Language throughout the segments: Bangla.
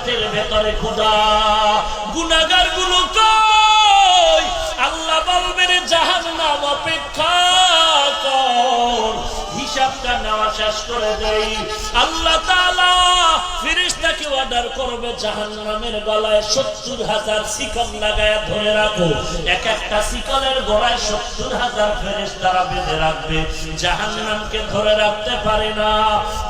পেটের ভেতরে খোদা গুনাহগার গুলো কই আল্লাহ বলবেন জাহান্নাম অপেক্ষা কর হিসাবটা নেওয়া শেষ করে দেই আল্লাহ তাআলা ফেরেশতাকে অর্ডার করবে জাহান্নামের গলায় ৭০,০০০ শিকল লাগায়া ধরে রাখো এক একটা শিকলের গলায় ৭০,০০০ ফেরেশতারা বেঁধে রাখবে জাহান্নামকে ধরে রাখতে পারে না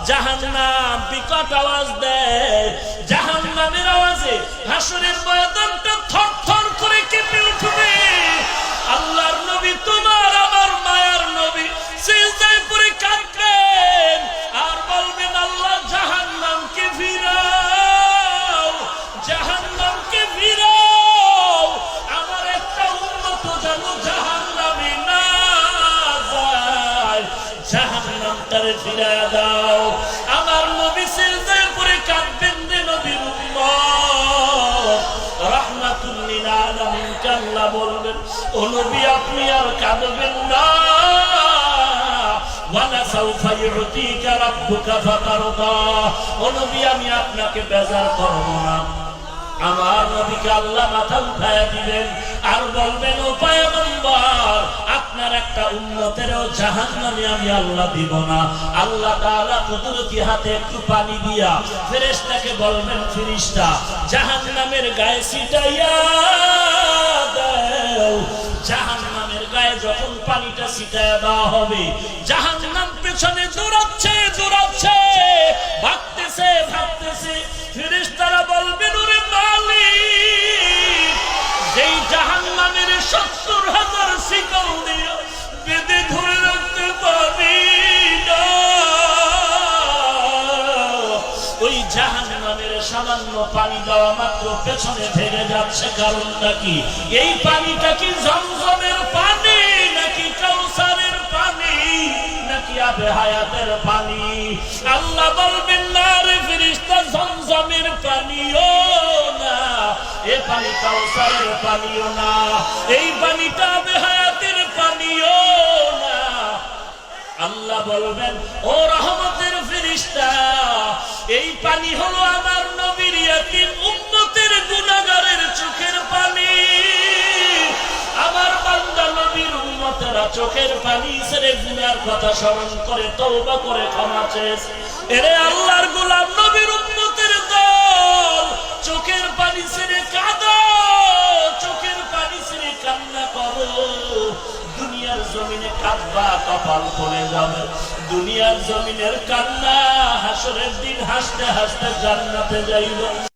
জাহান্নাম বিকট আওয়াজ দেয় জাহান্নামের আওয়াজে হাসরের ময়দানটা থরথর করে কেঁপে উঠবে আল্লাহর নবী তোমার আমার মায়ার নবী সিজদায় পড়ে কাঁদবেন আর বলবেন আল্লাহ জাহান্নামকে ফিরাও জাহান্নামকে ফিরাও আমার একটা উম্মত যেন জাহান্নামে না যায় জাহান্নামটারে ফিরায়া দাও আমার নবী সিজদায় পড়ে কাঁদবেন রে নবীর উম্মত রাহমাতুল লিল আলামিন আল্লাহ বলবেন ও নবী আপনি আর কাঁদবেন না ওয়ালা সাউফা ইউতিকা রাব্বুকা ফাতারদা ও নবী আমি আপনাকে বেজার করব না আমার নবীকে আল্লাহ মাথা উঠায়া দিবেন আর বলবেন ও পয়গম্বর আপনার একটা উম্মতেরও জাহান্নামে আমি আল্লাহ দিব না আল্লাহ তাআলা কুদরতি হাতে একটু পানি দিয়া ফেরেশতাকে বলবেন ফেরেশতা জাহান্নামের গায়ে ছিটাইয়া দাও জাহান্নামের গায়ে যখন পানিটা ছিটায়া দেওয়া হবে জাহান্নাম পেছনে দৌড়াচ্ছে দৌড়াচ্ছে ভাগতেছে ভাগতেছে ফেরেশতারা বলবেন ওরে মালিক যেই জাহান্নামের ৭০,০০০ শিকল দিয়ে বেঁধে ধরে রাখতে পারি না ওই জাহান্নামের সামান্য পানি দেওয়া মাত্র পেছনে ভেঙে যাচ্ছে কারণটা কি এই পানিটা কি জমজমের পানি নাকি কাউসারের পানি নাকি আবে হায়াতের পানি আল্লাহ বলবেন না রে ফেরেশতা জমজমের পানিও না এই পানি কাউসারের পানিও না এই পানিটা আবে হায়াতের পানিও না আল্লাহ বলবেন ও রহমতের ফেরেশতা এই পানি হলো আমার নবীর ইয়াতিম উম্মতের গুনাহগারের চোখের পানি আমার বান্দা নবীর উম্মতেরা চোখের পানি ছেড়ে গুনার কথা স্মরণ করে তওবা করে ক্ষমা চেয়েছে এরে আল্লাহর গোলাম নবীর উম্মতের দল চোখের পানি ছেড়ে কাঁদো চোখের পানি ছেড়ে কান্না করো দুনিয়ার জমিনে কাঁদবা কপাল ফুলে যাবে দুনিয়ার জমিনের কান্না হাসরের দিন হাসতে হাসতে জান্নাতে যাইবা।